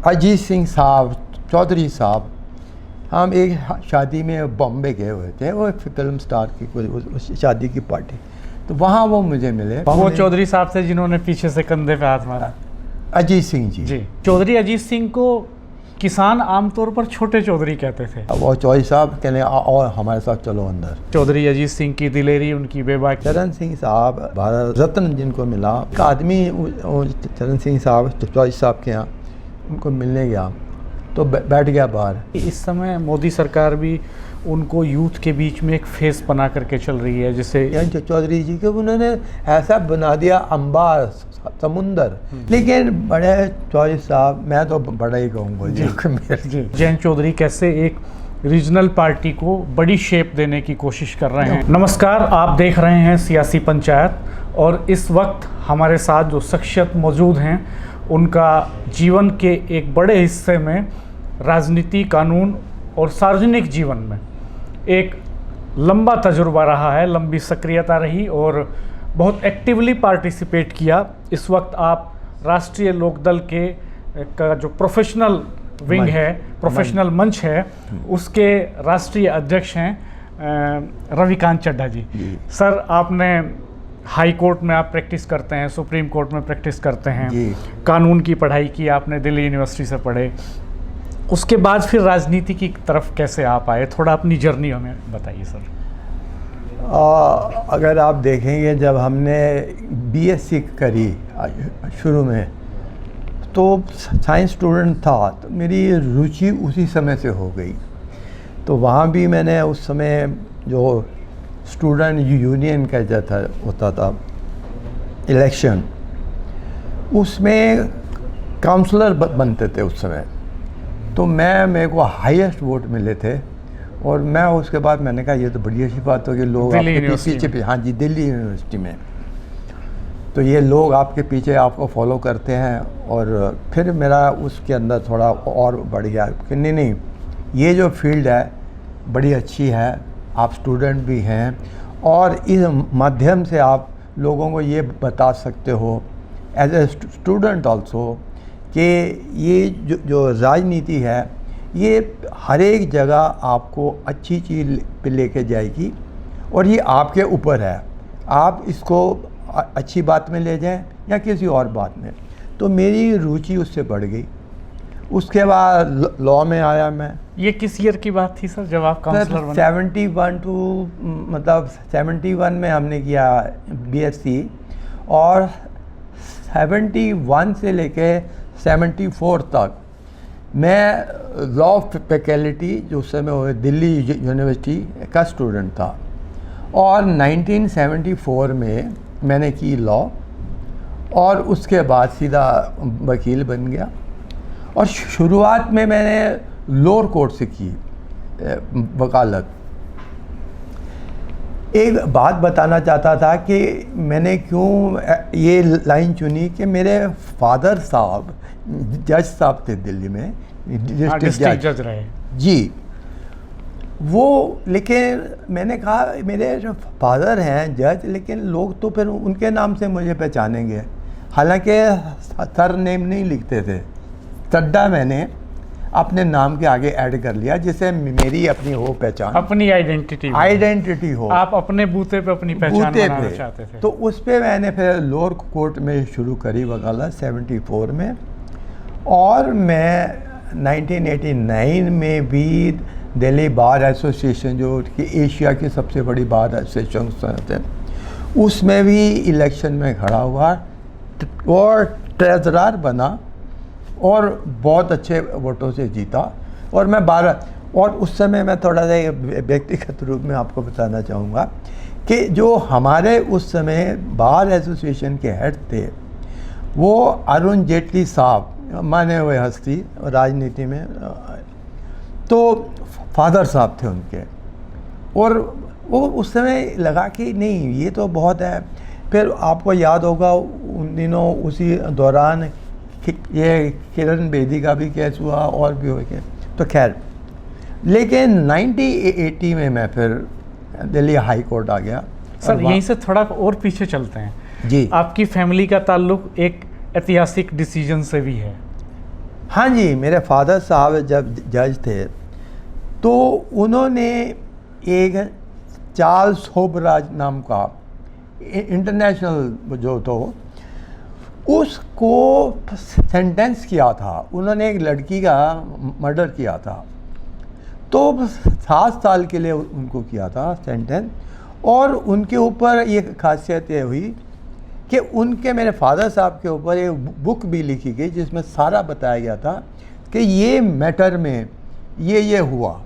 अजीत सिंह साहब, चौधरी साहब, हम एक शादी में बॉम्बे गए हुए थे, वो फिल्म स्टार की कोई शादी की पार्टी, तो वहाँ वो मुझे मिले। वो चौधरी साहब थे जिन्होंने पीछे से कंधे पे हाथ मारा? अजीत सिंह जी। चौधरी अजीत सिंह को किसान आमतौर पर छोटे चौधरी कहते थे। वो चौधरी साहब कहने और हमारे साथ चलो अंदर। चौधरी अजीत सिंह की दिलेरी, उनकी बेबाकी। चरण सिंह साहब भारत रत्न जिनको मिला, एक आदमी चरण सिंह साहब चौधरी साहब के यहाँ उनको मिलने गया तो बैठ गया बाहर। इस समय मोदी सरकार भी उनको यूथ के बीच में एक फेस बना करके चल रही है, जिसे चौधरी जी को उन्होंने ऐसा बना दिया अंबार समुंदर। लेकिन बड़े चौधरी साहब, मैं तो बड़ा ही कहूँगा जी। जयंत चौधरी कैसे एक रीजनल पार्टी को बड़ी शेप देने की कोशिश कर रहे हैं। नमस्कार, आप देख रहे हैं सियासी पंचायत, और इस वक्त हमारे साथ जो शख्सियत मौजूद हैं उनका जीवन के एक बड़े हिस्से में राजनीति, कानून और सार्वजनिक जीवन में एक लंबा तजुर्बा रहा है, लंबी सक्रियता रही और बहुत एक्टिवली पार्टिसिपेट किया। इस वक्त आप राष्ट्रीय लोकदल के का जो प्रोफेशनल विंग है, प्रोफेशनल मंच है, उसके राष्ट्रीय अध्यक्ष हैं रविकांत चड्ढा जी। सर, आपने हाई कोर्ट में आप प्रैक्टिस करते हैं, सुप्रीम कोर्ट में प्रैक्टिस करते हैं, कानून की पढ़ाई की आपने, दिल्ली यूनिवर्सिटी से पढ़े, उसके बाद फिर राजनीति की तरफ कैसे आप आए? थोड़ा अपनी जर्नी हमें बताइए सर। अगर आप देखेंगे, जब हमने बीएससी करी शुरू में, तो साइंस स्टूडेंट था, तो मेरी रुचि उसी समय से हो गई। तो वहाँ भी मैंने उस समय जो स्टूडेंट यूनियन का जो होता था इलेक्शन, उसमें काउंसलर बनते थे उस समय। तो मेरे को हाईएस्ट वोट मिले थे, और मैं उसके बाद मैंने कहा ये तो बड़ी अच्छी बात हो कि लोग आपके पीछे, हाँ जी, दिल्ली यूनिवर्सिटी में, तो ये लोग आपके पीछे आपको फॉलो करते हैं। और फिर मेरा उसके अंदर थोड़ा और बढ़ गया कि नहीं, ये जो फील्ड है बड़ी अच्छी है, आप स्टूडेंट भी हैं, और इस माध्यम से आप लोगों को ये बता सकते हो एज ए स्टूडेंट ऑल्सो कि ये जो राजनीति है, ये हर एक जगह आपको अच्छी चीज़ पे लेके जाएगी, और ये आपके ऊपर है, आप इसको अच्छी बात में ले जाएं या किसी और बात में। तो मेरी रुचि उससे बढ़ गई। उसके बाद लॉ में आया मैं। ये किस ईयर की बात थी सर जब आप काउंसलर बने? 71 में हमने किया बीएससी, और 71 से लेके 74 तक मैं लॉ फैकल्टी, जो उस समय हुए दिल्ली यूनिवर्सिटी का स्टूडेंट था, और 1974 में मैंने की लॉ, और उसके बाद सीधा वकील बन गया। और शुरुआत में मैंने लोअर कोर्ट से की वकालत। एक बात बताना चाहता था कि मैंने क्यों ये लाइन चुनी कि मेरे फादर साहब जज साहब थे दिल्ली में, डिस्ट्रिक्ट जज रहे जी। वो, लेकिन मैंने कहा मेरे जो फादर हैं जज, लेकिन लोग तो फिर उनके नाम से मुझे पहचानेंगे, हालांकि सर नेम नहीं लिखते थे। चड्ढा मैंने अपने नाम के आगे ऐड कर लिया, जिससे मेरी अपनी हो पहचान, अपनी आइडेंटिटी हो, आप अपने बूते पे अपनी पहचान बनाना चाहते थे। तो उस पर मैंने फिर लोअर कोर्ट में शुरू करी वकालत 74 में, और मैं 1989 में भी दिल्ली बार एसोसिएशन, जो कि एशिया की सबसे बड़ी बार एसोसिएशन है, उसमें भी इलेक्शन में खड़ा हुआ और ट्रेजरर बना, और बहुत अच्छे वोटों से जीता। और मैं 12, और उस समय मैं थोड़ा सा व्यक्तिगत रूप में आपको बताना चाहूँगा कि जो हमारे उस समय बार एसोसिएशन के हेड थे, वो अरुण जेटली साहब, माने हुए हस्ती राजनीति में, तो फादर साहब थे उनके, और वो उस समय लगा कि नहीं ये तो बहुत है। फिर आपको याद होगा उन दिनों उसी दौरान ये किरण बेदी का भी केस हुआ और भी हो गया, तो खैर। लेकिन 1980 में मैं फिर दिल्ली हाई कोर्ट आ गया। सर यहीं से थोड़ा और पीछे चलते हैं जी। आपकी फैमिली का ताल्लुक एक ऐतिहासिक डिसीजन से भी है। हाँ जी, मेरे फादर साहब जब जज थे तो उन्होंने एक चार्ल्स होबराज नाम का इंटरनेशनल जो तो उसको सेंटेंस किया था। उन्होंने एक लड़की का मर्डर किया था, तो 7 साल के लिए उनको किया था सेंटेंस। और उनके ऊपर ये खासियत ये हुई कि उनके मेरे फादर साहब के ऊपर एक बुक भी लिखी गई जिसमें सारा बताया गया था कि ये मैटर में ये हुआ।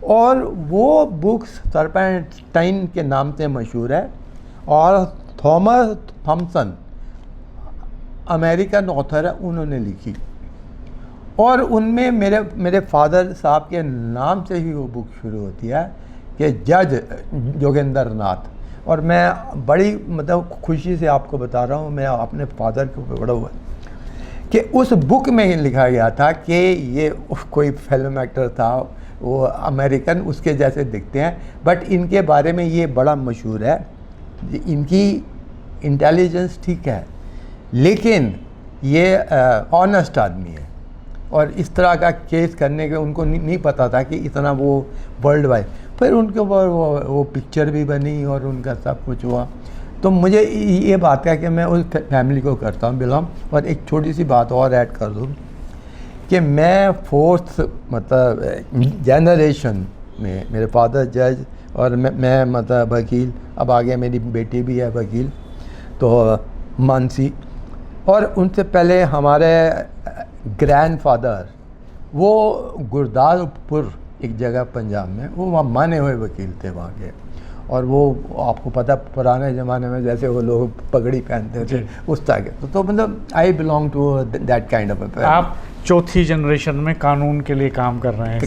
और वो बुक सर्पेंटाइन के नाम से मशहूर है। और थॉमस थॉमसन अमेरिकन ऑथर है, उन्होंने लिखी। और उनमें मेरे फादर साहब के नाम से ही वो बुक शुरू होती है कि जज जोगेंद्र नाथ। और मैं बड़ी मतलब खुशी से आपको बता रहा हूँ, मैं अपने फादर के ऊपर बड़ा हुआ कि उस बुक में ही लिखा गया था कि ये कोई फिल्म एक्टर था, वो अमेरिकन उसके जैसे दिखते हैं, बट इनके बारे में ये बड़ा मशहूर है, इनकी इंटेलिजेंस ठीक है लेकिन ये ऑनेस्ट आदमी है। और इस तरह का केस करने के उनको नहीं पता था कि इतना वो वर्ल्ड वाइड। फिर उनके ऊपर वो पिक्चर भी बनी और उनका सब कुछ हुआ। तो मुझे ये बात है कि मैं उस फैमिली को करता हूँ बिलोंग। और एक छोटी सी बात और ऐड कर दूँ कि मैं 4th मतलब जनरेशन में, मेरे फादर जज और मैं मतलब वकील, अब आगे मेरी बेटी भी है वकील, तो मानसी। और उनसे पहले हमारे ग्रैंडफादर वो गुरदासपुर एक जगह पंजाब में, वो वहाँ माने हुए वकील थे वहाँ के। और वो आपको पता पुराने ज़माने में जैसे वो लोग पगड़ी पहनते थे उस तरह के, तो मतलब I belong to that kind of. आप 4थी जनरेशन में कानून के लिए काम कर रहे हैं,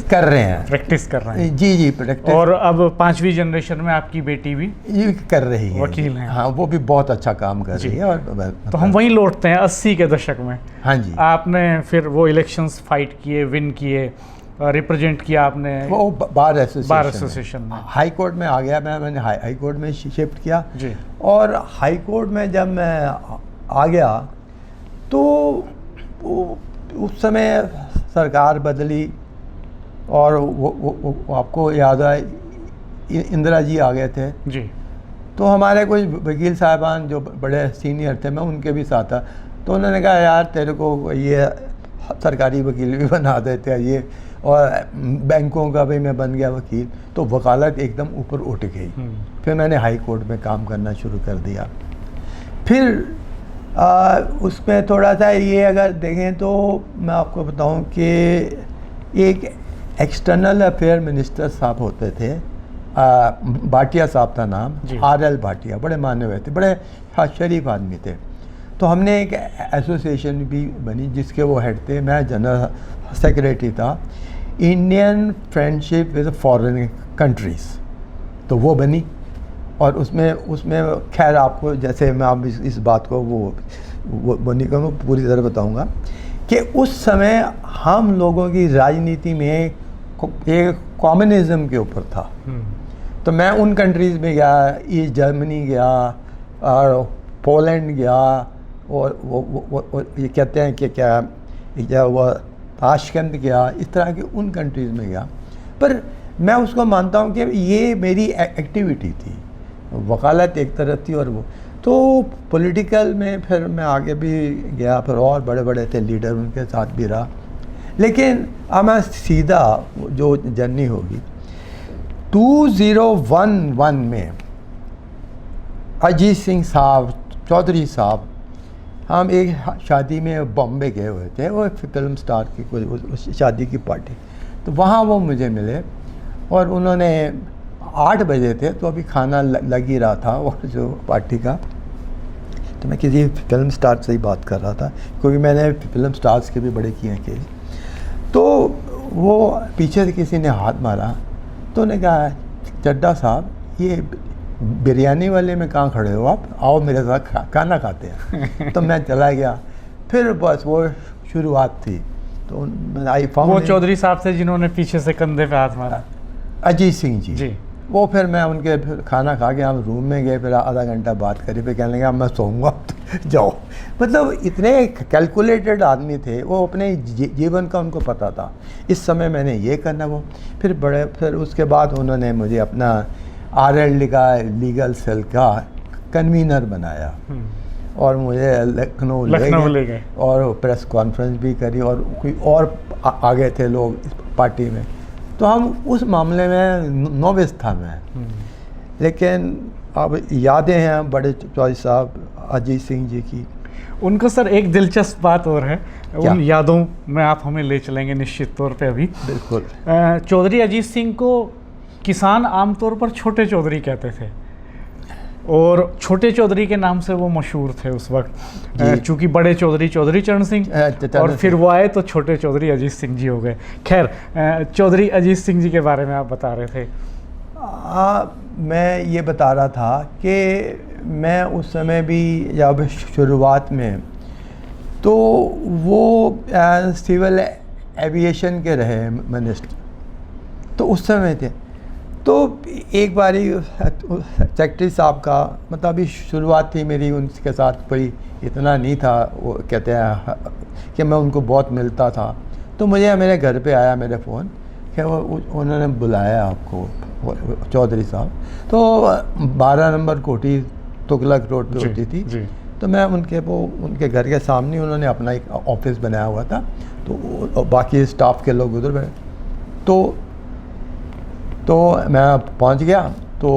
प्रैक्टिस कर रहे हैं। जी प्रैक्टिस। और अब 5वीं जनरेशन में आपकी बेटी भी ये कर रही है, वकील हैं। हाँ, वो भी बहुत अच्छा काम कर रही है। और तो हम वहीं लौटते हैं 80 के दशक में। हाँ जी, आपने फिर वो इलेक्शंस फाइट किए, विन किए, रिप्रेजेंट किया आपने वो बार एसोसिएशन में। हाई कोर्ट में आ गया मैंने हाई कोर्ट में शिफ्ट किया जी। और हाई कोर्ट में जब मैं आ गया तो उस समय सरकार बदली और वो आपको याद है इंदिरा जी आ गए थे जी। तो हमारे कुछ वकील साहबान जो बड़े सीनियर थे, मैं उनके भी साथ था, तो उन्होंने कहा यार तेरे को ये सरकारी वकील भी बना देते हैं ये, और बैंकों का भी मैं बन गया वकील, तो वकालत एकदम ऊपर उठ गई। फिर मैंने हाई कोर्ट में काम करना शुरू कर दिया। फिर उसमें थोड़ा सा ये अगर देखें तो मैं आपको बताऊं कि एक एक्सटर्नल अफेयर मिनिस्टर साहब होते थे, भाटिया साहब था नाम, RL भाटिया, बड़े माने हुए थे, बड़े शरीफ आदमी थे। तो हमने एक एसोसिएशन भी बनी जिसके वो हेड थे, मैं जनरल सेक्रेटरी था, Indian friendship with foreign countries, तो वो बनी। और उसमें खैर आपको जैसे मैं आप इस बात को वो नहीं करूँ, पूरी तरह बताऊंगा कि उस समय हम लोगों की राजनीति में एक कम्युनिज्म के ऊपर था। तो मैं उन कंट्रीज़ में गया, ईस्ट जर्मनी गया और पोलैंड गया, और वो ये कहते हैं कि क्या वो ताशकंद गया, इस तरह के उन कंट्रीज़ में गया। पर मैं उसको मानता हूँ कि ये मेरी एक्टिविटी थी, वकालत एक तरफ थी। और वो तो पॉलिटिकल में फिर मैं आगे भी गया, फिर और बड़े बड़े थे लीडर, उनके साथ भी रहा। लेकिन अब मैं सीधा जो जर्नी होगी 2011 में अजीत सिंह साहब, चौधरी साहब, हम एक शादी में बॉम्बे गए हुए थे, वो फिल्म स्टार की कोई उस शादी की पार्टी, तो वहाँ वो मुझे मिले और उन्होंने 8 बजे थे तो अभी खाना लग ही रहा था और जो पार्टी का, तो मैं किसी फिल्म स्टार से ही बात कर रहा था क्योंकि मैंने फिल्म स्टार्स के भी बड़े किए हैं केस। तो वो पीछे से किसी ने हाथ मारा, तो उन्होंने कहा चड्डा साहब ये बिरयानी वाले में कहाँ खड़े हो आप, आओ मेरे साथ खाना खाते हैं। तो मैं चला गया। फिर बस वो शुरुआत थी। तो आई फाउंड वो चौधरी साहब से जिन्होंने पीछे से कंधे पे हाथ मारा, अजीत सिंह जी। वो फिर मैं उनके फिर खाना खा के हम रूम में गए, फिर आधा घंटा बात करी, फिर कहने लगे अब मैं सोऊंगा तो जाओ। मतलब इतने कैलकुलेटेड आदमी थे वो, अपने जीवन का उनको पता था, इस समय मैंने ये करना वो। फिर उसके बाद उन्होंने मुझे अपना RLD का लीगल सेल का कन्वीनर बनाया और मुझे लखनऊ ले गए और प्रेस कॉन्फ्रेंस भी करी, और कोई और आ गए थे लोग इस पार्टी में। तो हम उस मामले में नोविस था मैं, लेकिन अब यादें हैं बड़े चौधरी साहब अजीत सिंह जी की। उनका सर एक दिलचस्प बात और है, उन यादों में आप हमें ले चलेंगे निश्चित तौर पे अभी। बिल्कुल। चौधरी अजीत सिंह को किसान आमतौर पर छोटे चौधरी कहते थे, और छोटे चौधरी के नाम से वो मशहूर थे उस वक्त, चूँकि बड़े चौधरी चरण सिंह और फिर वो आए तो छोटे चौधरी अजीत सिंह जी हो गए। खैर, चौधरी अजीत सिंह जी के बारे में आप बता रहे थे। मैं ये बता रहा था कि मैं उस समय भी जब शुरुआत में, तो वो सिविल एविएशन के रहे मिनिस्टर, तो उस समय थे। तो एक बारी सेक्रेटरी साहब का, मतलब अभी शुरुआत थी मेरी उनके साथ, कोई इतना नहीं था, वो कहते हैं कि मैं उनको बहुत मिलता था। तो मुझे मेरे घर पे आया मेरे फ़ोन कि वो उन्होंने बुलाया आपको चौधरी साहब। तो 12 नंबर कोठी तुगलक रोड पे होती थी। तो मैं उनके घर के सामने उन्होंने अपना एक ऑफिस बनाया हुआ था, तो बाकी स्टाफ के लोग उधर बैठे। तो मैं पहुंच गया, तो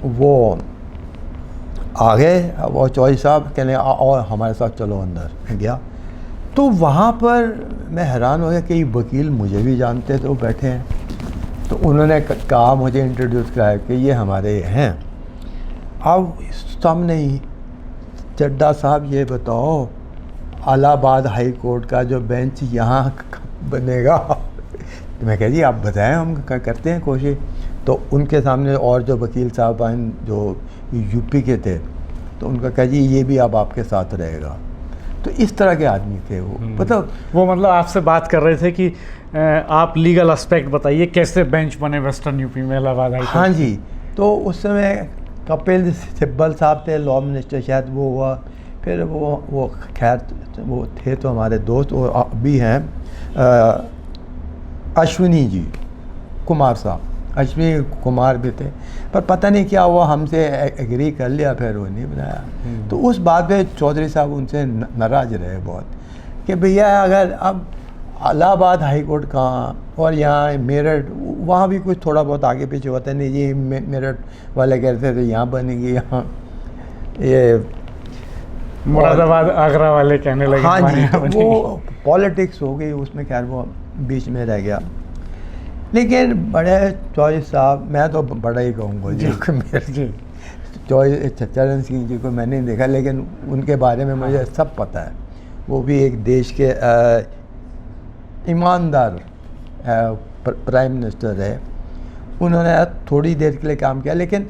वो आ गए, वो चौधरी साहब कहने और हमारे साथ चलो अंदर। गया तो वहाँ पर मैं हैरान हो गया कि वकील मुझे भी जानते थे, वो बैठे हैं। तो उन्होंने कहा, मुझे इंट्रोड्यूस कराया कि ये हमारे हैं। अब सामने ही चड्ढा साहब, ये बताओ इलाहाबाद हाई कोर्ट का जो बेंच यहाँ बनेगा? तो मैं कह जी आप बताएं, हम करते हैं कोशिश। तो उनके सामने और जो वकील साहब आए जो यूपी के थे, तो उनका कहा जी ये भी अब आपके साथ रहेगा। तो इस तरह के आदमी थे वो। मतलब आपसे बात कर रहे थे कि आप लीगल एस्पेक्ट बताइए, कैसे बेंच बने वेस्टर्न यूपी में इलाहाबाद हाई कोर्ट। हाँ जी। तो उस समय कपिल सिब्बल साहब थे, लॉ मिनिस्टर, शायद वो हुआ। फिर वो खैर वो थे तो हमारे दोस्त, और अभी हैं अश्विनी जी कुमार साहब, अश्विनी कुमार भी थे, पर पता नहीं क्या हुआ, हमसे एग्री कर लिया, फिर वो नहीं बनाया। तो उस बात पे चौधरी साहब उनसे नाराज़ रहे बहुत कि भैया अगर अब इलाहाबाद हाई कोर्ट कहाँ, और यहाँ मेरठ, वहाँ भी कुछ थोड़ा बहुत आगे पीछे होता है। नहीं, ये मेरठ वाले कहते थे यहाँ बनेगी, यहाँ ये मुरादाबाद आगरा वाले कहने लगे। हाँ जी, तो वो पॉलिटिक्स हो गई उसमें, खैर वो बीच में रह गया। लेकिन बड़े चौधरी साहब, मैं तो बड़ा ही कहूँगा जी, चौधरी चरण सिंह जी को मैंने नहीं देखा, लेकिन उनके बारे में मुझे सब पता है। वो भी एक देश के ईमानदार प्राइम मिनिस्टर है। उन्होंने थोड़ी देर के लिए काम किया, लेकिन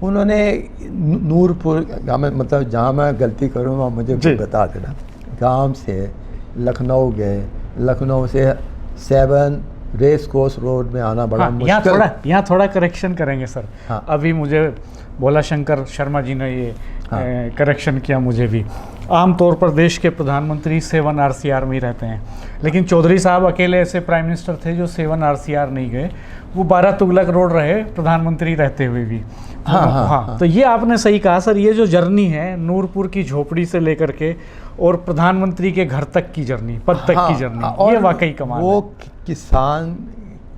उन्होंने नूरपुर गाँव में, मतलब जहाँ मैं गलती करूँगा मुझे बता देना, गांव से लखनऊ गए, लखनऊ से 7 रेस कोर्स रोड में आना बड़ा मुश्किल। यहाँ थोड़ा करेक्शन करेंगे सर। हाँ। अभी मुझे भोला शंकर शर्मा जी ने ये करेक्शन किया मुझे भी। आमतौर पर देश के प्रधानमंत्री 7 RCR में ही रहते हैं, लेकिन चौधरी साहब अकेले ऐसे प्राइम मिनिस्टर थे जो 7 RCR नहीं गए। वो 12 तुगलक रोड रहे प्रधानमंत्री रहते हुए भी। हाँ। तो ये आपने सही कहा सर, ये जो जर्नी है नूरपुर की झोपड़ी से लेकर के और प्रधानमंत्री के घर तक की जर्नी, पद तक की जर्नी, ये वाकई कमाल है। वो किसान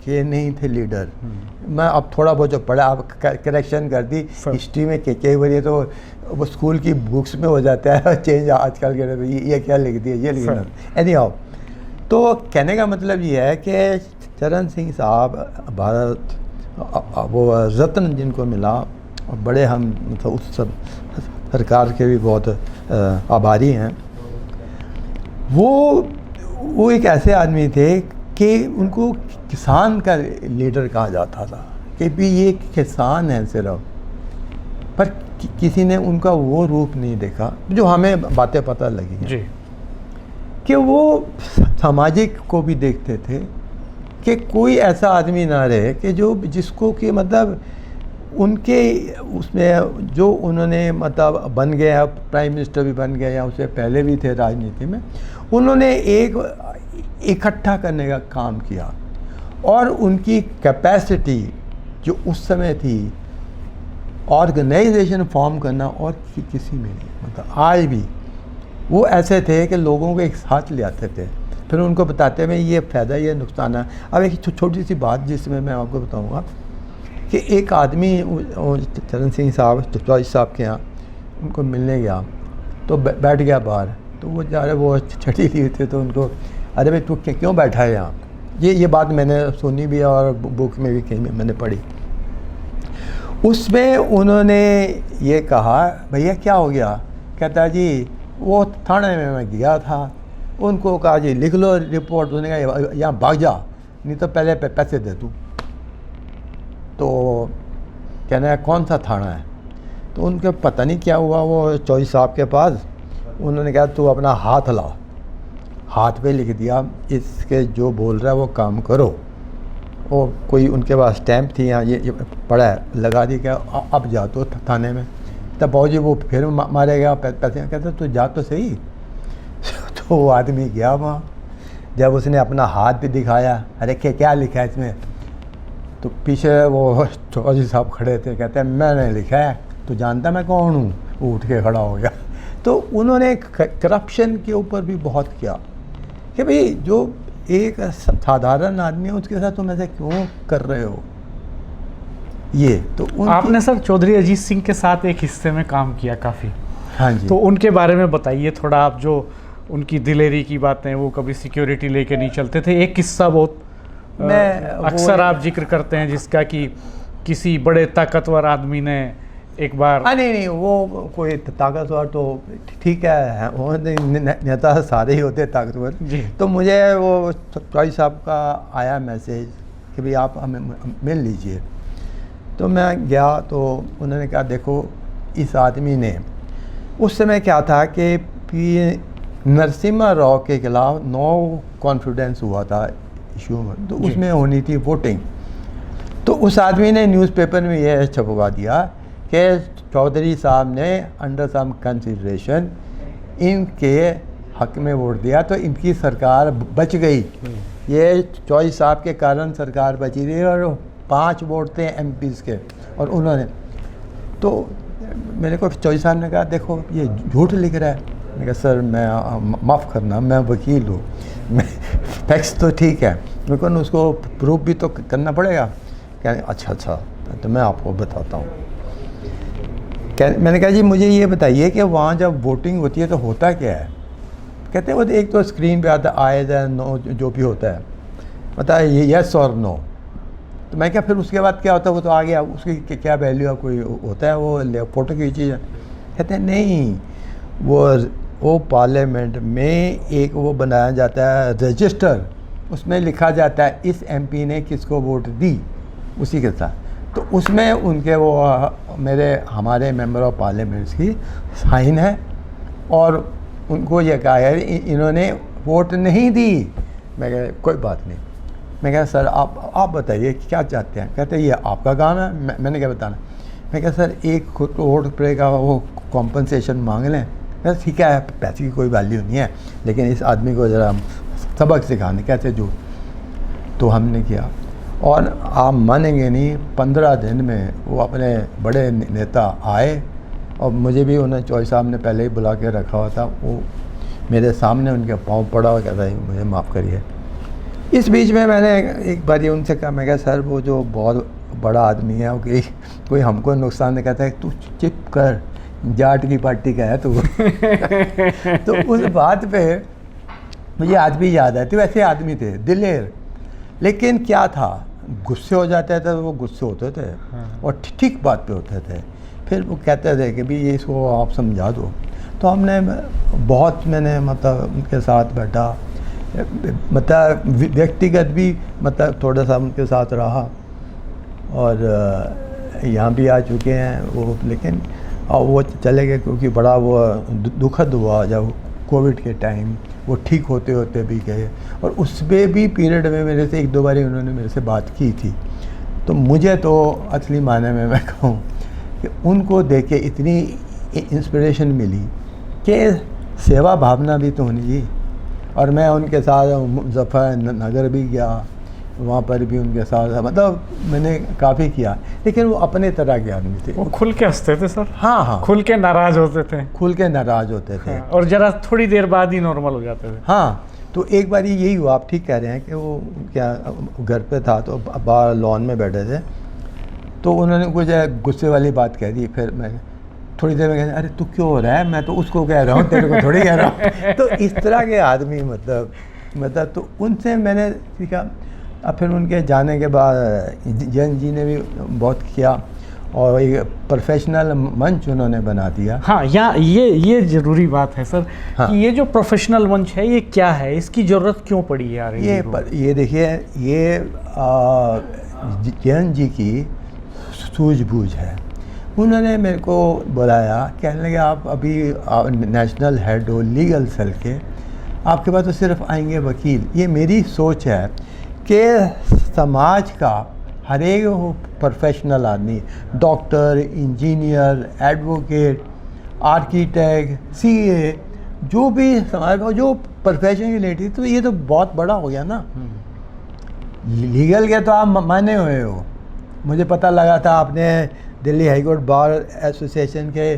के नहीं थे लीडर। मैं अब थोड़ा बहुत जो पढ़ा, आप करेक्शन कर दी हिस्ट्री में, कई बार तो वो स्कूल की बुक्स में हो जाता है चेंज आजकल के, तो ये क्या लिख दिया, ये लिखना। एनी हाउ, तो कहने का मतलब ये है कि चरण सिंह साहब भारत वो रत्न जिनको मिला, और बड़े हम मतलब उस सरकार के भी बहुत आभारी हैं। वो एक ऐसे आदमी थे कि उनको किसान का लीडर कहा जाता था, कि भी ये किसान है सिर्फ, पर किसी ने उनका वो रूप नहीं देखा जो हमें बातें पता लगी जी, कि वो सामाजिक को भी देखते थे, कि कोई ऐसा आदमी ना रहे कि जो जिसको कि मतलब उनके उसमें जो उन्होंने मतलब बन गया, प्राइम मिनिस्टर भी बन गए या उससे पहले भी थे राजनीति में, उन्होंने एक इकट्ठा करने का काम किया। और उनकी कैपेसिटी जो उस समय थी ऑर्गेनाइजेशन फॉर्म करना और किसी में नहीं, मतलब आज भी वो ऐसे थे कि लोगों को एक साथ ले आते थे, फिर उनको बताते हैं ये फ़ायदा ये नुकसान है। अब एक छोटी सी बात जिसमें मैं आपको बताऊंगा कि एक आदमी चरण सिंह साहब चौधरी साहब के यहाँ उनको मिलने गया, तो बैठ गया बाहर, तो वो जा रहे वो छठी लिए थे, तो उनको अरे भाई तू क्यों बैठा है यहाँ, ये बात मैंने सुनी भी और बुक में भी कहीं मैंने पढ़ी। उसमें उन्होंने ये कहा भैया क्या हो गया, कहता जी वो थाने में मैं गया था, उनको कहा जी लिख लो रिपोर्ट, उसने कहा यहाँ भाग जा नहीं तो पहले पैसे दे दूँ। तो कहना है कौन सा थाना है, तो उनके पता नहीं क्या हुआ, वो चौधरी साहब के पास उन्होंने कहा तू अपना हाथ ला, हाथ पे लिख दिया इसके जो बोल रहा है वो काम करो। और कोई उनके पास स्टैम्प थी यहाँ ये पड़ा है, लगा दी क्या अब जा तो थाने में। तब बाबू जी वो फिर मारे गया पैसे, कहते तू जा तो सही। तो वो आदमी गया वहाँ, जब उसने अपना हाथ भी दिखाया, अरे क्या लिखा है इसमें, तो पीछे वो चौधरी साहब खड़े थे, कहते हैं मैंने लिखा है, तो जानता मैं कौन हूँ, वो उठ के खड़ा हो गया। तो उन्होंने करप्शन के ऊपर भी बहुत किया कि भाई जो एक साधारण आदमी है उसके साथ तुम ऐसे क्यों कर रहे हो। ये तो आपने सर चौधरी अजीत सिंह के साथ एक हिस्से में काम किया काफ़ी, हाँ जी, तो उनके बारे में बताइए थोड़ा आप, जो उनकी दिलेरी की बातें, वो कभी सिक्योरिटी लेके नहीं चलते थे। एक किस्सा बहुत अक्सर आप जिक्र करते हैं जिसका कि किसी बड़े ताकतवर आदमी ने एक बार, नहीं वो कोई ताकतवर तो ठीक है, वो नेता सारे ही होते ताकतवर जी। तो मुझे वो चौधरी साहब का आया मैसेज कि भाई आप हमें मिल लीजिए। तो मैं गया, तो उन्होंने कहा देखो इस आदमी ने, उस समय क्या था कि पी नरसिम्हा राव के खिलाफ नो कॉन्फिडेंस हुआ था इशू में, तो उसमें होनी थी वोटिंग। तो उस आदमी ने न्यूज़पेपर में यह छपवा दिया कि चौधरी साहब ने अंडर सम कंसिडरेशन इनके हक में वोट दिया, तो इनकी सरकार बच गई। ये चौधरी साहब के कारण सरकार बची रही, और 5 वोट थे MPs के, और उन्होंने, तो मेरे को चौधरी साहब ने कहा देखो ये झूठ लिख रहा है। मैंने कहा सर मैं माफ़ करना, मैं वकील हूँ, मैं फैक्ट्स तो ठीक है, लेकिन उसको प्रूफ भी तो करना पड़ेगा। कहने अच्छा तो मैं आपको बताता हूँ। मैंने कहा जी मुझे ये बताइए कि वहाँ जब वोटिंग होती है तो होता क्या है। कहते हैं वो एक तो स्क्रीन पे आता है आयज है नो, जो भी होता है, बताए ये यस और नो। तो मैं क्या फिर उसके बाद क्या होता है, वो तो आ गया, उसकी क्या वैल्यू है, कोई होता है वो फ़ोटो की चीज़ है। कहते हैं नहीं, वो पार्लियामेंट में एक वो बनाया जाता है रजिस्टर, उसमें लिखा जाता है इस MP ने किसको वोट दी, उसी के साथ। तो उसमें उनके वो हमारे मेंबर ऑफ पार्लियामेंट्स की साइन है, और उनको ये कहा है इन्होंने वोट नहीं दी। मैं कहा कोई बात नहीं। मैं कहा सर आप बताइए क्या चाहते हैं। कहते हैं ये आपका काम है। मैंने क्या बताना। मैं कहा सर 1 करोड़ रुपये का वो कॉम्पनसेशन मांग लें। मैं ठीक है, पैसे की कोई वैल्यू नहीं है, लेकिन इस आदमी को ज़रा सबक सिखाने कैसे जो। तो हमने किया, और आप मानेंगे नहीं 15 दिन में वो अपने बड़े नेता आए, और मुझे भी उन्हें चौधरी साहब ने पहले ही बुला के रखा हुआ था। वो मेरे सामने उनके पाँव पड़ा और कहता है मुझे माफ़ करिए। इस बीच में मैंने एक बार ये उनसे कहा, मैं कहा सर वो जो बहुत बड़ा आदमी है वो कोई हमको नुकसान नहीं कहता है, तू चिप कर, जाट की पार्टी का है तू। तो उस बात पे मुझे आज भी याद है। तो वैसे आदमी थे दिलेर, लेकिन क्या था, गुस्से हो जाते थे तो वो गुस्से होते थे, और ठीक बात पे होते थे। फिर वो कहते थे कि भी ये इसको आप समझा दो। तो हमने बहुत, मैंने मतलब उनके साथ बैठा, मतलब व्यक्तिगत भी मतलब थोड़ा सा उनके साथ रहा, और यहाँ भी आ चुके हैं वो। लेकिन और वो चले गए क्योंकि बड़ा वो दुखद हुआ जब कोविड के टाइम वो ठीक होते होते भी गए। और उसमें भी पीरियड में मेरे से 1-2 बार उन्होंने मेरे से बात की थी, तो मुझे तो असली मायने में मैं कहूँ कि उनको देख के इतनी इंस्पिरेशन मिली कि सेवा भावना भी तो होनी चाहिए। और मैं उनके साथ मुजफ्फरनगर भी गया, वहाँ पर भी उनके साथ मतलब मैंने काफ़ी किया, लेकिन वो अपने तरह के आदमी थे। वो खुल के हंसते थे सर। हाँ हाँ, खुल के नाराज होते थे। खुल के नाराज होते थे। हाँ, और जरा थोड़ी देर बाद ही नॉर्मल हो जाते थे। हाँ, तो एक बार यही हुआ, आप ठीक कह रहे हैं कि वो क्या घर पे था तो बाहर लॉन में बैठे थे, तो उन्होंने कुछ गुस्से वाली बात कह दी। फिर मैं थोड़ी देर में कहते अरे तू क्यों हो रहा है, मैं तो उसको कह रहा हूँ, तेरे को थोड़ी कह रहा हूँ। तो इस तरह के आदमी मतलब तो उनसे मैंने सीखा। अब फिर उनके जाने के बाद जैन जी ने भी बहुत किया और एक प्रोफेशनल मंच उन्होंने बना दिया। हाँ, ये ज़रूरी बात है सर। हाँ। कि ये जो प्रोफेशनल मंच है ये क्या है, इसकी ज़रूरत क्यों पड़ी यार? ये देखिए, ये जैन जी की सूझबूझ है। उन्होंने मेरे को बुलाया, कहने लगे आप अभी नेशनल हेड हो लीगल सेल के, आपके पास तो सिर्फ आएंगे वकील। ये मेरी सोच है कि समाज का हर एक प्रोफेशनल आदमी, doctor, engineer, advocate, architect, CA, जो भी समाज का जो प्रोफेशन रिलेटेड, तो ये तो बहुत बड़ा हो गया ना। लीगल के तो आप माने हुए हो। मुझे पता लगा था आपने Delhi high court bar association के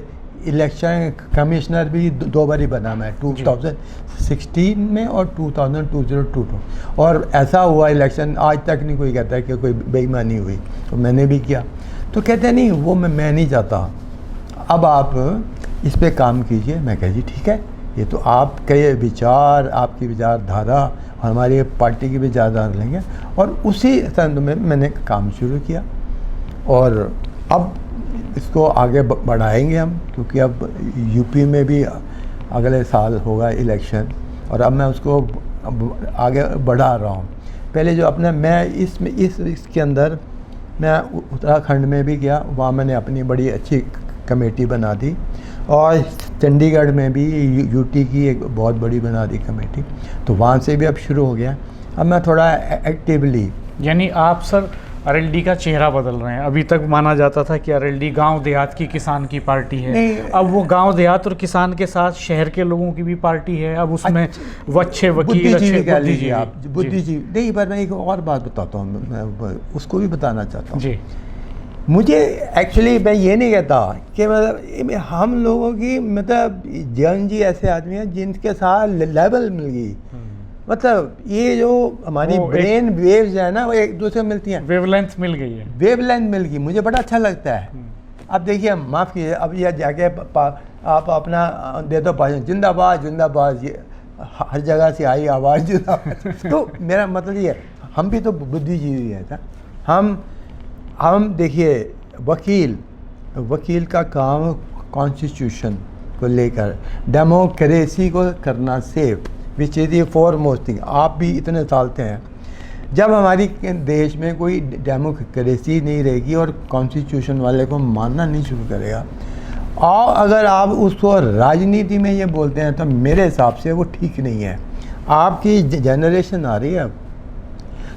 इलेक्शन कमिश्नर भी दो बार ही बना मैं, 2016 में और 2022। और ऐसा हुआ इलेक्शन, आज तक नहीं कोई कहता है कि कोई बेईमानी हुई, तो मैंने भी किया। तो कहते नहीं वो मैं नहीं चाहता, अब आप इस पे काम कीजिए। मैं कह जी ठीक है, ये तो आपके विचार, आपकी विचारधारा और हमारी पार्टी की विचारधारा लेंगे। और उसी संदर्भ में मैंने काम शुरू किया और अब इसको आगे बढ़ाएंगे हम, क्योंकि अब यूपी में भी अगले साल होगा इलेक्शन और अब मैं उसको आगे बढ़ा रहा हूँ। पहले जो अपने मैं इसके अंदर मैं उत्तराखंड में भी गया, वहाँ मैंने अपनी बड़ी अच्छी कमेटी बना दी और चंडीगढ़ में भी यूटी की एक बहुत बड़ी बना दी कमेटी, तो वहाँ से भी अब शुरू हो गया। अब मैं थोड़ा एक्टिवली, यानी आप सर आरएलडी का चेहरा बदल रहे हैं। अभी तक माना जाता था कि आरएलडी गांव देहात की किसान की पार्टी है, अब वो गांव देहात और किसान के साथ शहर के लोगों की भी पार्टी है। अब उसमें अच्छे वकील, अच्छे बुद्धिजीवी नहीं, पर मैं एक और बात बताता हूँ, मैं उसको भी बताना चाहता हूँ जी। मुझे एक्चुअली मैं ये नहीं कहता कि मतलब हम लोगों की मतलब जैन जी ऐसे आदमी हैं जिनके साथ लेवल मिल गई, मतलब ये जो हमारी ब्रेन वेव्स है ना वो एक दूसरे में मिलती हैं, वेवलेंथ मिल गई है, वेवलेंथ मिल गई, मुझे बड़ा अच्छा लगता है। अब देखिए, माफ़ कीजिए, अब ये जाके आप अपना दे दो भाषण, जिंदाबाद जिंदाबाद, ये हर जगह से आई आवाज़ जिंदाबाद। तो मेरा मतलब ये, हम भी तो बुद्धिजीवी है था। हम देखिए, वकील का काम कॉन्स्टिट्यूशन को लेकर डेमोक्रेसी को करना safe, which is the foremost thing. आप भी इतने सालते हैं, जब हमारी देश में कोई डेमोक्रेसी नहीं रहेगी और कॉन्स्टिट्यूशन वाले को मानना नहीं शुरू करेगा, और अगर आप उसको राजनीति में ये बोलते हैं तो मेरे हिसाब से वो ठीक नहीं है। आपकी जनरेशन आ रही है अब,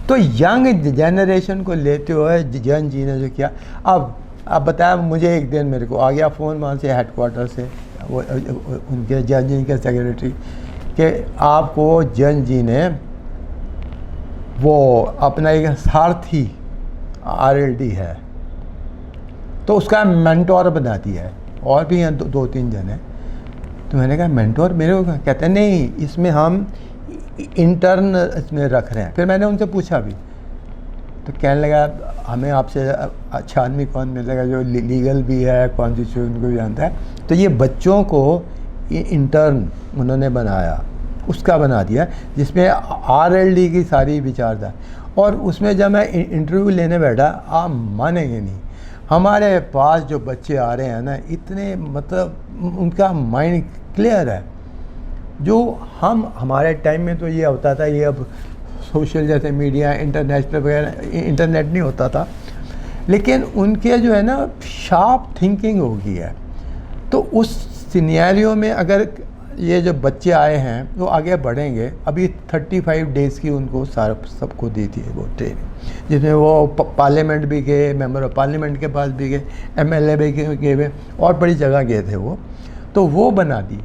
तो यंग जनरेशन को लेते हुए जैन जी ने जो किया, अब बताया मुझे, एक दिन मेरे को आ गया फ़ोन वहाँ से हेडक्वार्टर से, वो उनके जैन जी के सेक्रेटरी, कि आपको जैन जी ने वो अपना एक सारथी आरएलडी है तो उसका मेंटोर बना दिया है, और भी यहाँ दो तीन जन हैं। तो मैंने कहा मेंटोर मेरे को, कहते हैं नहीं, इसमें हम इंटर्न इसमें रख रहे हैं। फिर मैंने उनसे पूछा भी, तो कहने लगा हमें आपसे अच्छा आदमी कौन मिलेगा जो लीगल भी है, कॉन्स्टिट्यूशन को भी जानता है। तो ये बच्चों को इंटर्न उन्होंने बनाया, उसका बना दिया, जिसमें आरएलडी की सारी विचारधारा। और उसमें जब मैं इंटरव्यू लेने बैठा, आप मानेंगे नहीं, हमारे पास जो बच्चे आ रहे हैं ना, इतने मतलब उनका माइंड क्लियर है। जो हमारे टाइम में तो ये होता था, ये अब सोशल जैसे मीडिया, इंटरनेट वगैरह, इंटरनेट नहीं होता था, लेकिन उनके जो है ना शार्प थिंकिंग हो गई है। तो उस सिनेरियो में अगर ये जो बच्चे आए हैं वो आगे बढ़ेंगे। अभी 35 डेज़ की उनको सबको दी थी वो ट्रेनिंग, जिसमें वो पार्लियामेंट भी गए, मेंबर ऑफ पार्लियामेंट के पास भी गए, MLA भी गए हुए और बड़ी जगह गए थे वो, तो वो बना दी।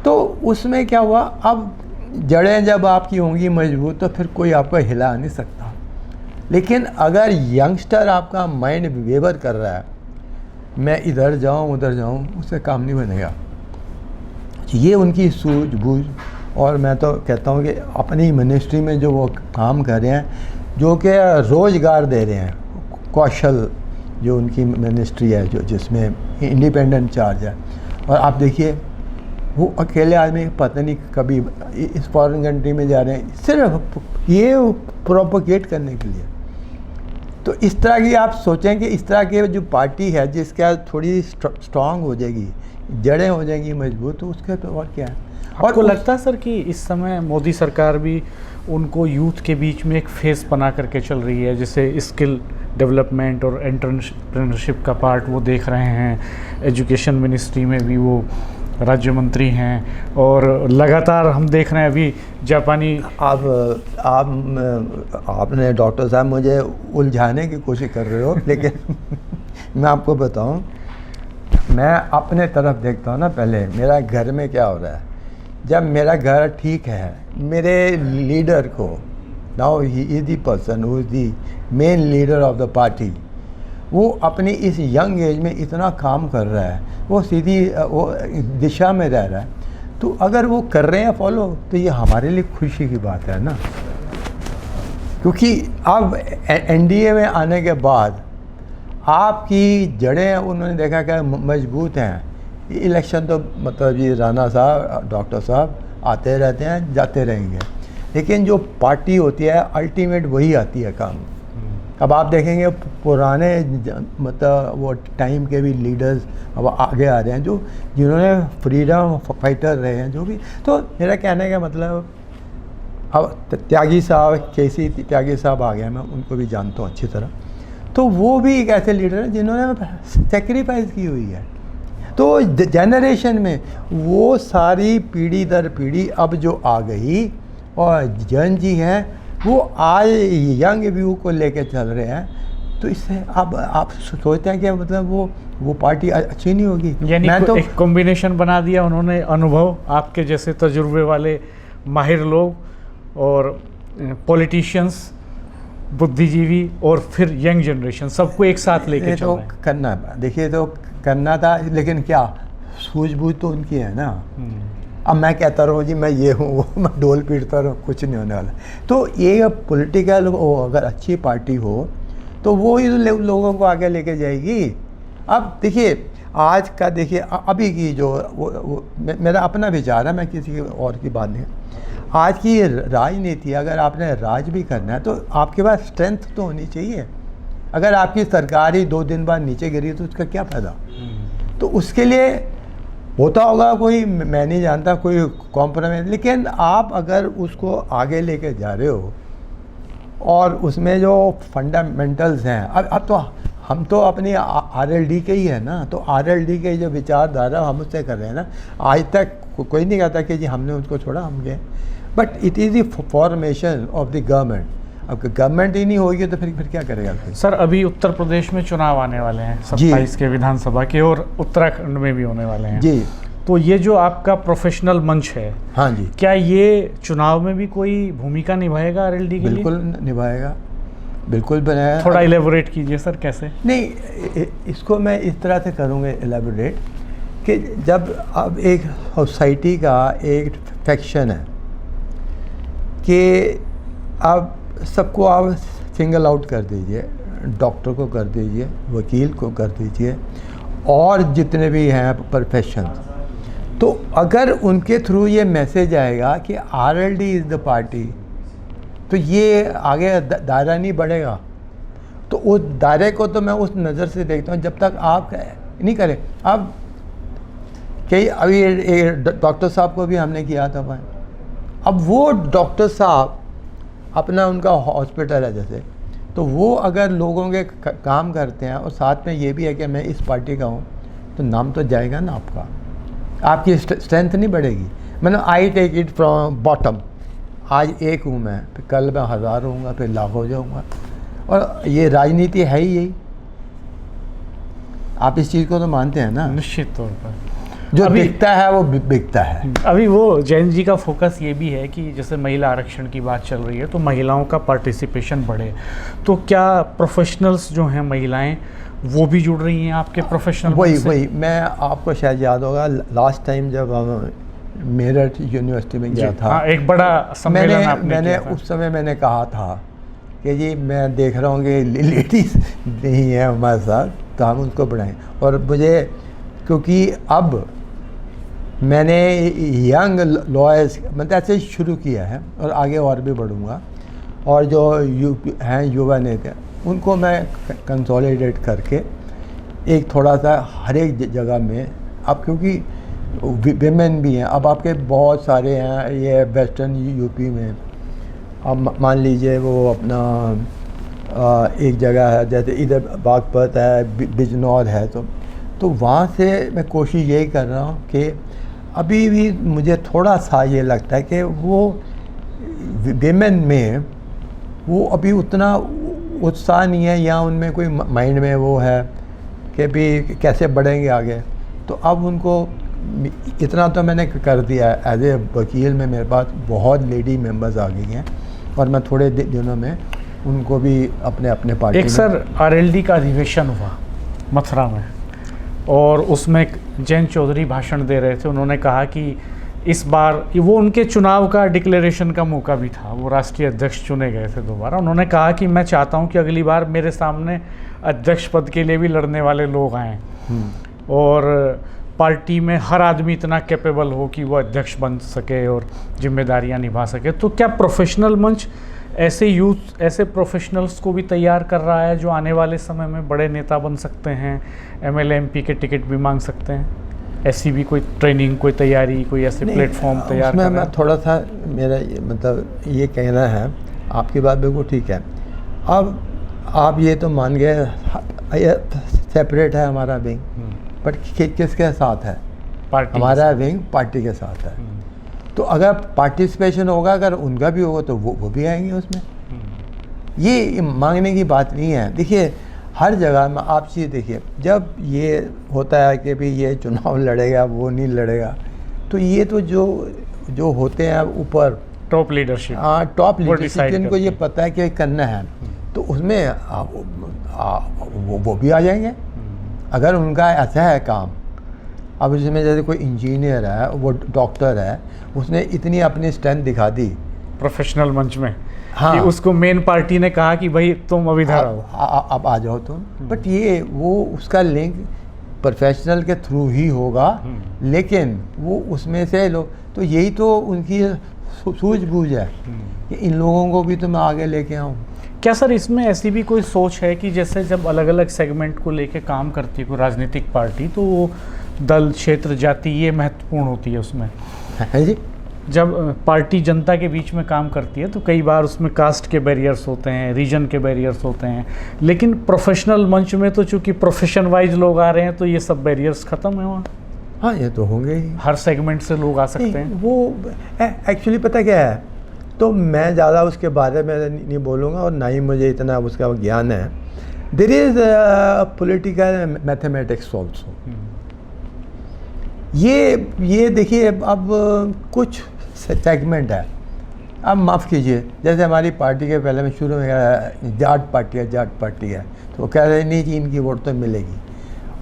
तो उसमें क्या हुआ, अब जड़ें जब आपकी होंगी मजबूत तो फिर कोई आपको हिला नहीं सकता। लेकिन अगर यंगस्टर आपका माइंड वेवर कर रहा है, मैं इधर जाऊं उधर जाऊं, उससे काम नहीं बनेगा। ये उनकी सूझबूझ, और मैं तो कहता हूँ कि अपनी मिनिस्ट्री में जो वो काम कर रहे हैं, जो कि रोज़गार दे रहे हैं, कौशल जो उनकी मिनिस्ट्री है, जो जिसमें इंडिपेंडेंट चार्ज है। और आप देखिए वो अकेले आदमी पता नहीं कभी इस फॉरेन कंट्री में जा रहे हैं सिर्फ ये प्रोपोगेट करने के लिए। तो इस तरह की आप सोचें कि इस तरह की जो पार्टी है जिसका थोड़ी स्ट्रांग हो जाएगी, जड़ें हो जाएंगी मजबूत, तो उसके तो और क्या है। और आपको लगता है सर कि इस समय मोदी सरकार भी उनको यूथ के बीच में एक फेस बना करके चल रही है, जैसे स्किल डेवलपमेंट और एंटरप्रेन्योरशिप का पार्ट वो देख रहे हैं, एजुकेशन मिनिस्ट्री में भी वो राज्य मंत्री हैं, और लगातार हम देख रहे हैं अभी जापानी। आपने डॉक्टर साहब मुझे उलझाने की कोशिश कर रहे हो, लेकिन मैं आपको बताऊं, मैं अपने तरफ देखता हूं ना, पहले मेरा घर में क्या हो रहा है। जब मेरा घर ठीक है, मेरे लीडर को, now he is the person who is the main leader of the party, वो अपनी इस यंग एज में इतना काम कर रहा है, वो सीधी वो दिशा में रह रहा है, तो अगर वो कर रहे हैं फॉलो, तो ये हमारे लिए खुशी की बात है ना। क्योंकि अब NDA में आने के बाद आपकी जड़ें उन्होंने देखा कि मजबूत हैं। इलेक्शन तो मतलब ये राणा साहब, डॉक्टर साहब आते रहते हैं, जाते रहेंगे, लेकिन जो पार्टी होती है अल्टीमेट वही आती है काम। अब आप देखेंगे पुराने मतलब वो टाइम के भी लीडर्स अब आगे आ रहे हैं, जो जिन्होंने फ्रीडम फाइटर रहे हैं जो भी। तो मेरा कहने का मतलब, अब त्यागी साहब, KC त्यागी साहब आ गए, मैं उनको भी जानता हूँ अच्छी तरह। तो वो भी एक ऐसे लीडर हैं जिन्होंने सेक्रीफाइस की हुई है। तो जनरेशन में वो सारी पीढ़ी दर पीढ़ी अब जो आ गई, और जन जी हैं वो आज यंग व्यू को लेके चल रहे हैं, तो इससे अब आप सोचते हैं कि मतलब वो पार्टी अच्छी नहीं होगी। यानी मैं तो एक कॉम्बिनेशन बना दिया उन्होंने, अनुभव, आपके जैसे तजुर्बे वाले माहिर लोग और पॉलिटिशियंस, बुद्धिजीवी, और फिर यंग जनरेशन, सबको एक साथ लेके चल रहे हैं। करना, देखिए तो करना था, लेकिन क्या सूझबूझ तो उनकी है ना। अब मैं कहता रहूँ जी मैं ये हूँ वो, मैं डोल पीटता रहूँ, कुछ नहीं होने वाला। तो ये पॉलिटिकल अगर अच्छी पार्टी हो तो वो ही लोगों को आगे लेके जाएगी। अब देखिए आज का, देखिए अभी की जो वो मेरा अपना विचार है, मैं किसी और की बात नहीं। आज की राजनीति, अगर आपने राज भी करना है तो आपके पास स्ट्रेंथ तो होनी चाहिए। अगर आपकी सरकार ही 2 दिन बाद नीचे गिरी तो उसका क्या फ़ायदा। तो उसके लिए होता होगा कोई, मैं नहीं जानता, कोई कॉम्प्रोमाइज़, लेकिन आप अगर उसको आगे लेके जा रहे हो और उसमें जो फंडामेंटल्स हैं, अब तो हम तो अपनी RLD के ही है ना, तो RLD के जो विचारधारा हम उससे कर रहे हैं ना। आज तक कोई नहीं कहता कि जी हमने उसको छोड़ा, हम गए, but it is the formation of the government. अब गवर्नमेंट ही नहीं होगी तो फिर क्या करेगा फिर? सर अभी उत्तर प्रदेश में चुनाव आने वाले हैं 27 के विधानसभा के, और उत्तराखंड में भी होने वाले हैं जी। तो ये जो आपका प्रोफेशनल मंच है, हाँ जी, क्या ये चुनाव में भी कोई भूमिका निभाएगा RLD के लिए? बिल्कुल निभाएगा, बिल्कुल बनाया। थोड़ा इलेबोरेट कीजिए सर, कैसे? नहीं, इसको मैं इस तरह से करूँगा इलेबोरेट कि जब अब एक सोसाइटी का एक फैक्शन है कि अब सबको आप सिंगल आउट कर दीजिए, डॉक्टर को कर दीजिए, वकील को कर दीजिए, और जितने भी हैं प्रोफेशन, तो अगर उनके थ्रू ये मैसेज आएगा कि RLD इज़ द पार्टी, तो ये आगे दायरा नहीं बढ़ेगा। तो उस दायरे को तो मैं उस नज़र से देखता हूँ, जब तक आप नहीं करें। अब कई अभी डॉक्टर साहब को भी हमने किया था भाई, अब वो डॉक्टर साहब अपना उनका हॉस्पिटल है जैसे, तो वो अगर लोगों के काम करते हैं और साथ में ये भी है कि मैं इस पार्टी का हूँ, तो नाम तो जाएगा ना आपका। आपकी स्ट्रेंथ नहीं बढ़ेगी। मतलब I take it from bottom. आज एक हूँ मैं, फिर कल मैं 1000 होऊंगा, फिर लाख हो जाऊँगा। और ये राजनीति है ही यही। आप इस चीज़ को तो मानते हैं ना? निश्चित तौर पर जो बिकता है वो बिकता है। अभी वो जैन जी का फोकस ये भी है कि जैसे महिला आरक्षण की बात चल रही है तो महिलाओं का पार्टिसिपेशन बढ़े, तो क्या प्रोफेशनल्स जो हैं महिलाएं वो भी जुड़ रही हैं आपके प्रोफेशनल? वही मैं आपको शायद याद होगा लास्ट टाइम जब हम मेरठ यूनिवर्सिटी में गया था, हाँ, एक बड़ा सम्मेलन आपने मैंने किया था। उस समय मैंने कहा था कि जी मैं देख रहा हूँ कि लेडीज़ नहीं है हमारे साथ, तो हम उसको बढ़ाएं। और मुझे क्योंकि अब मैंने यंग लॉयर्स मतलब ऐसे शुरू किया है और आगे और भी बढ़ूँगा, और जो हैं युवा नेता उनको मैं कंसोलिडेट करके एक थोड़ा सा हर एक जगह में, अब क्योंकि विमेन भी हैं, अब आपके बहुत सारे हैं ये वेस्टर्न यूपी में। अब मान लीजिए वो अपना एक जगह है जैसे इधर बागपत है, बिजनौर है, तो वहाँ से मैं कोशिश यही कर रहा हूँ कि अभी भी मुझे थोड़ा सा ये लगता है कि वो विमेन में वो अभी उतना उत्साह नहीं है, या उनमें कोई माइंड में वो है कि भी कैसे बढ़ेंगे आगे। तो अब उनको इतना तो मैंने कर दिया है, एज ए वकील में मेरे पास बहुत लेडी मेंबर्स आ गई हैं, और मैं थोड़े दिनों में उनको भी अपने अपने पार्टी एक सर आरएलडी का अधिवेशन हुआ मथुरा में, और उसमें जैन चौधरी भाषण दे रहे थे। उन्होंने कहा कि इस बार वो उनके चुनाव का डिक्लेरेशन का मौका भी था, वो राष्ट्रीय अध्यक्ष चुने गए थे दोबारा। उन्होंने कहा कि मैं चाहता हूं कि अगली बार मेरे सामने अध्यक्ष पद के लिए भी लड़ने वाले लोग आएँ, और पार्टी में हर आदमी इतना कैपेबल हो कि वो अध्यक्ष बन सके और जिम्मेदारियां निभा सके। तो क्या प्रोफेशनल मंच ऐसे यूथ, ऐसे प्रोफेशनल्स को भी तैयार कर रहा है जो आने वाले समय में बड़े नेता बन सकते हैं, एमएलए एमपी के टिकट भी मांग सकते हैं? ऐसी भी कोई ट्रेनिंग, कोई तैयारी, कोई ऐसे प्लेटफॉर्म तैयार कर रहा है? मैं थोड़ा सा मेरा मतलब ये कहना है, आपकी बात बिल्कुल ठीक है। अब आप ये तो मान गए सेपरेट है हमारा विंग, बट किसके साथ है? पार्टी। हमारा विंग पार्टी के साथ है। तो अगर पार्टिसिपेशन होगा, अगर उनका भी होगा तो वो भी आएंगे उसमें। ये मांगने की बात नहीं है। देखिए हर जगह में आप चीज़ देखिए, जब ये होता है कि भाई ये चुनाव लड़ेगा वो नहीं लड़ेगा, तो ये तो जो होते हैं ऊपर टॉप लीडरशिप, हाँ टॉप लीडरशिप, जिनको ये पता है कि करना है, तो उसमें वो भी आ जाएंगे अगर उनका ऐसा है काम। अब इसमें जैसे कोई इंजीनियर है, वो डॉक्टर है, उसने इतनी अपनी स्ट्रेंथ दिखा दी प्रोफेशनल मंच में, हाँ, कि उसको मेन पार्टी ने कहा कि भाई तुम अब इधर आओ, अब आ जाओ तुम। बट ये वो उसका लिंक प्रोफेशनल के थ्रू ही होगा, लेकिन वो उसमें से लोग, तो यही तो उनकी सूझबूझ है कि इन लोगों को भी तो मैं आगे लेके आऊँ। क्या सर इसमें ऐसी भी कोई सोच है कि जैसे जब अलग अलग सेगमेंट को लेके काम करती है कोई राजनीतिक पार्टी, तो वो दल, क्षेत्र, जाति ये महत्वपूर्ण होती है उसमें? है जी। जब पार्टी जनता के बीच में काम करती है तो कई बार उसमें कास्ट के बैरियर्स होते हैं, रीजन के बैरियर्स होते हैं, लेकिन प्रोफेशनल मंच में तो चूंकि प्रोफेशन वाइज लोग आ रहे हैं तो ये सब बैरियर्स ख़त्म है वहाँ। हाँ ये तो होंगे ही, हर सेगमेंट से लोग आ सकते हैं। वो एक्चुअली पता क्या है, तो मैं ज़्यादा उसके बारे में नहीं बोलूँगा और ना ही मुझे इतना उसका ज्ञान है। There is political mathematics also. ये देखिए, अब कुछ सेगमेंट है, अब माफ़ कीजिए, जैसे हमारी पार्टी के पहले में शुरू में जाट पार्टी है, तो कह रहे नहीं कि इनकी वोट तो मिलेगी।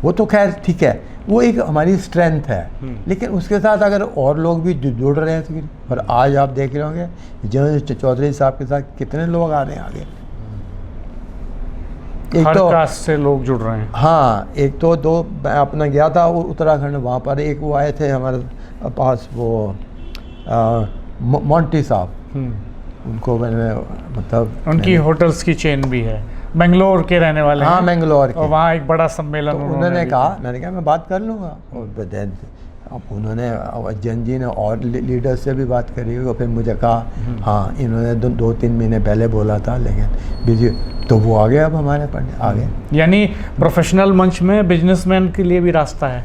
वो तो खैर ठीक है, वो एक हमारी स्ट्रेंथ है, लेकिन उसके साथ अगर और लोग भी जुड़ रहे हैं तो फिर, और आज आप देख रहे होंगे जैन चौधरी साहब के साथ कितने लोग आ रहे हैं आगे। एक हर कास्ट से लोग जुड़ रहे हैं। हाँ, एक तो दो मैं अपना गया था उत्तराखंड, वहाँ पर एक वो आए थे हमारे पास, वो मोंटी साहब, उनको मैंने मतलब उनकी होटल्स की चेन भी है, बेंगलोर के रहने वाले हैं। हाँ बेंगलोर के, और वहाँ एक बड़ा सम्मेलन तो उन्होंने कहा, मैंने कहा मैं बात कर लूँगा, और अब उन्होंने जैन जी ने और लीडर से भी बात करी, और फिर मुझे कहा हाँ इन्होंने 2-3 महीने पहले बोला था, लेकिन बिजी, तो वो आ गए, अब हमारे पास आ गए। यानी प्रोफेशनल मंच में बिजनेसमैन के लिए भी रास्ता है।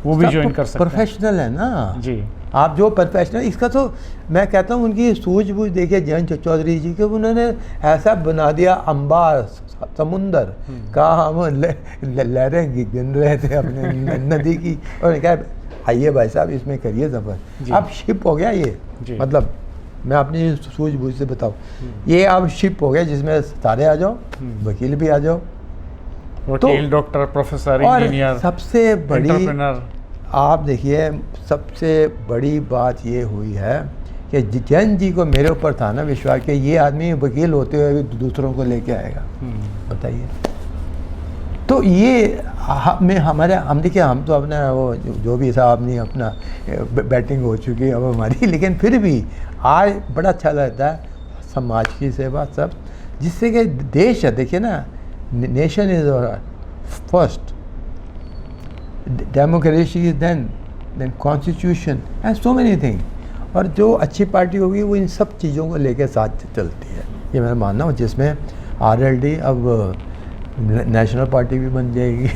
वो भी ज्वाइन कर सकते हैं। प्रोफेशनल है ना जी। आप जो प्रोफेशनल, इसका तो मैं कहता हूँ उनकी सूझबूझ देखिए जयंत चौधरी जी के, उन्होंने ऐसा बना दिया अंबार समुंदर का, हम लहरें गिन रहे थे अपने नदी की, और कहा आइए भाई साहब इसमें करिए सफर। अब शिप हो गया ये, मतलब मैं अपनी सूझबूझ से बताऊँ, ये अब शिप हो गया जिसमें सारे आ जाओ, वकील भी आ जाओ, वकील, डॉक्टर, प्रोफेसर, और इंजीनियर, सबसे बड़ी एंटरप्रेन्योर। आप देखिए सबसे बड़ी बात ये हुई है कि जयंत जी को मेरे ऊपर था ना विश्वास कि ये आदमी वकील होते हुए भी दूसरों को लेके आएगा। बताइए, तो ये हमारे हम देखिए, हम तो अपना वो जो भी था अपनी अपना बैटिंग हो चुकी है अब हमारी, लेकिन फिर भी आज बड़ा अच्छा लगता है समाज की सेवा सब, जिससे कि देश है, देखिए ना, nation is first, democracy is then constitution and so many thing, और जो अच्छी पार्टी होगी वो इन सब चीज़ों को लेकर साथ चलती है, ये मैं मानना हूँ, जिसमें आरएलडी अब नेशनल पार्टी भी बन जाएगी।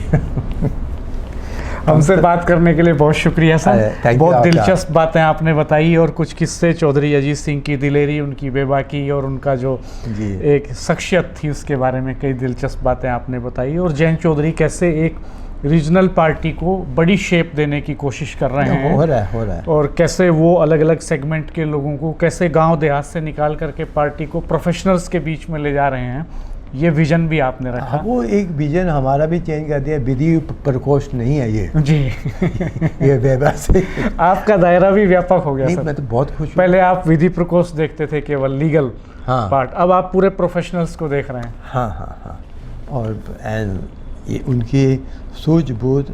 हमसे बात करने के लिए बहुत शुक्रिया सर, बहुत दिलचस्प बातें आपने बताई, और कुछ किस्से चौधरी अजीत सिंह की दिलेरी, उनकी बेबाकी और उनका जो एक शख्सियत थी उसके बारे में कई दिलचस्प बातें आपने बताई, और जयंत चौधरी कैसे एक रीजनल पार्टी को बड़ी शेप देने की कोशिश कर रहे हैं, हो रहा है, और कैसे वो अलग अलग सेगमेंट के लोगों को कैसे गांव देहात से निकाल करके पार्टी को प्रोफेशनल्स के बीच में ले जा रहे हैं, ये विजन भी आपने रखा। वो एक विजन हमारा भी चेंज कर दिया, विधि प्रकोष्ठ नहीं है ये जी। ये वैसे आपका दायरा भी व्यापक हो गया। नहीं, सर, मैं तो बहुत खुश हूँ। पहले आप विधि प्रकोष्ठ देखते थे केवल लीगल पार्ट, अब आप पूरे प्रोफेशनल्स को देख रहे हैं। हाँ, और ये उनकी सूझबूझ,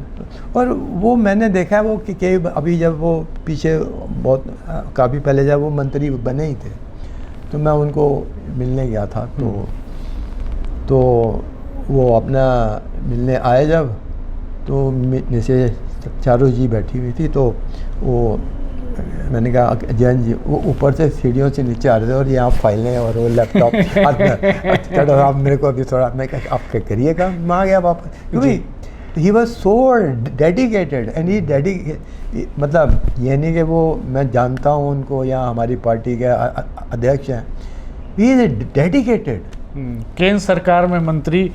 और वो मैंने देखा है वो कि कई अभी जब वो पीछे बहुत काफ़ी पहले जब वो मंत्री बने ही थे, तो मैं उनको मिलने गया था, तो वो अपना मिलने आए जब, तो जैसे चारों जी बैठी हुई थी, तो वो मैंने कहा जयंत जी, वो ऊपर से सीढ़ियों से नीचे आ रहे थे और यहाँ फाइलें और वो लैपटॉप चलो आप मेरे को अभी थोड़ा, मैं कहा आप करिए काम, मैं आ गया वापस, क्योंकि he was so dedicated and he मतलब ये नहीं कि वो मैं जानता हूँ उनको या हमारी पार्टी के अध्यक्ष हैं, ही इज डेडिकेटेड। केंद्र सरकार में मंत्री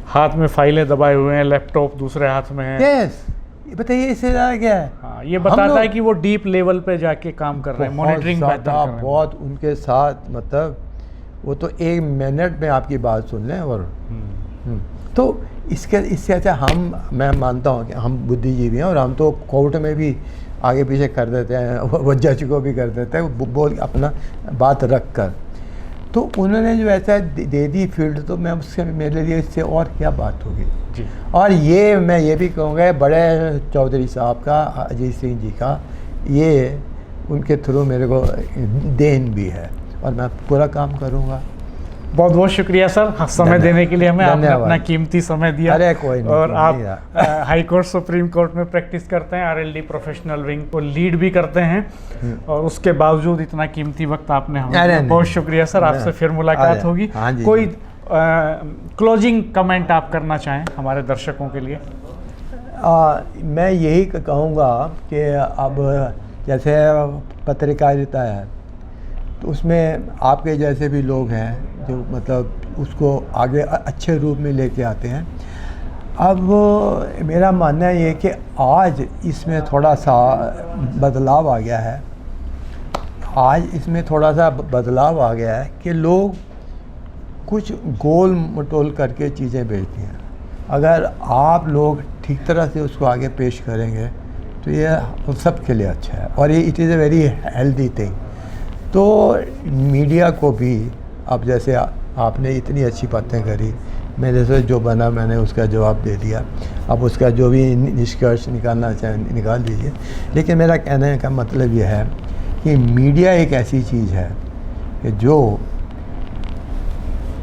हाथ में फाइलें दबाए हुए हैं, लैपटॉप दूसरे हाथ में है। यस, बताइए इससे ज़्यादा क्या है? हाँ, ये बताता है कि वो डीप लेवल पे जाके काम कर रहे हैं, मॉनिटरिंग बेहतर कर रहे हैं। बहुत उनके साथ, मतलब वो तो एक मिनट में आपकी बात सुन लें, और तो इससे अच्छा मैं मानता हूँ कि हम बुद्धिजीवी हैं, और हम तो कोर्ट में भी आगे पीछे कर देते हैं, वो जज को भी कर देते हैं बोल अपना बात रख कर, तो उन्होंने जो ऐसा दे दी फील्ड, तो मैं उससे मेरे लिए इससे और क्या बात होगी जी। और ये मैं ये भी कहूँगा बड़े चौधरी साहब का, अजीत सिंह जी का, ये उनके थ्रू मेरे को देन भी है, और मैं पूरा काम करूँगा। बहुत बहुत शुक्रिया सर, समय देने के लिए हमें, आपने अपना कीमती समय दिया। अरे कोई नहीं, और आप हाई कोर्ट सुप्रीम कोर्ट में प्रैक्टिस करते हैं, आरएलडी प्रोफेशनल विंग को लीड भी करते हैं, और उसके बावजूद इतना कीमती वक्त आपने हमें, बहुत शुक्रिया सर। आपसे फिर मुलाकात होगी। कोई क्लोजिंग कमेंट आप करना चाहें हमारे दर्शकों के लिए? मैं यही कहूँगा कि अब जैसे पत्रकारिता है, तो उसमें आपके जैसे भी लोग हैं जो मतलब उसको आगे अच्छे रूप में लेके आते हैं। अब मेरा मानना ये कि आज इसमें थोड़ा सा बदलाव आ गया है, बदलाव आ गया है कि लोग कुछ गोल मटोल करके चीज़ें बेचती हैं। अगर आप लोग ठीक तरह से उसको आगे पेश करेंगे तो ये सबके लिए अच्छा है, और ये it is a very healthy thing. तो मीडिया को भी, अब जैसे आपने इतनी अच्छी बातें करी, मेरे से जो बना मैंने उसका जवाब दे दिया, अब उसका जो भी निष्कर्ष निकालना चाहें निकाल दीजिए। लेकिन मेरा कहने का मतलब यह है कि मीडिया एक ऐसी चीज़ है कि जो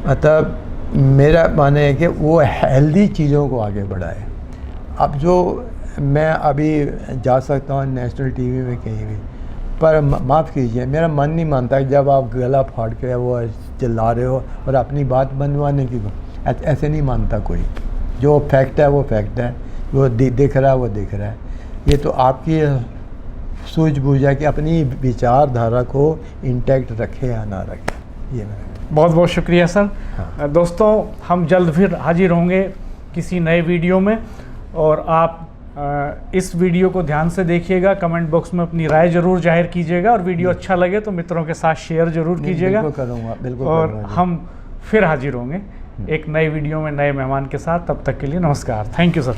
मतलब मेरा मानना है कि वो हेल्दी चीज़ों को आगे बढ़ाए। अब जो मैं अभी जा सकता हूँ नेशनल टीवी में कहीं भी, पर माफ़ कीजिए मेरा मन नहीं मानता कि जब आप गला फाड़ के वो चिल्ला रहे हो और अपनी बात बनवाने की, ऐसे नहीं मानता कोई। जो फैक्ट है वो फैक्ट है, वो दिख रहा है वो दिख रहा है। ये तो आपकी सूझबूझ है कि अपनी विचारधारा को इंटैक्ट रखे या ना रखे। ये मेरा बहुत बहुत शुक्रिया सर। हाँ। दोस्तों हम जल्द फिर हाजिर होंगे किसी नए वीडियो में, और आप इस वीडियो को ध्यान से देखिएगा, कमेंट बॉक्स में अपनी राय ज़रूर जाहिर कीजिएगा, और वीडियो अच्छा लगे तो मित्रों के साथ शेयर ज़रूर कीजिएगा। बिल्कुल करूँगा, बिल्कुल और करूँगा जी। हम फिर हाजिर होंगे एक नए वीडियो में नए मेहमान के साथ। तब तक के लिए नमस्कार। Thank you sir.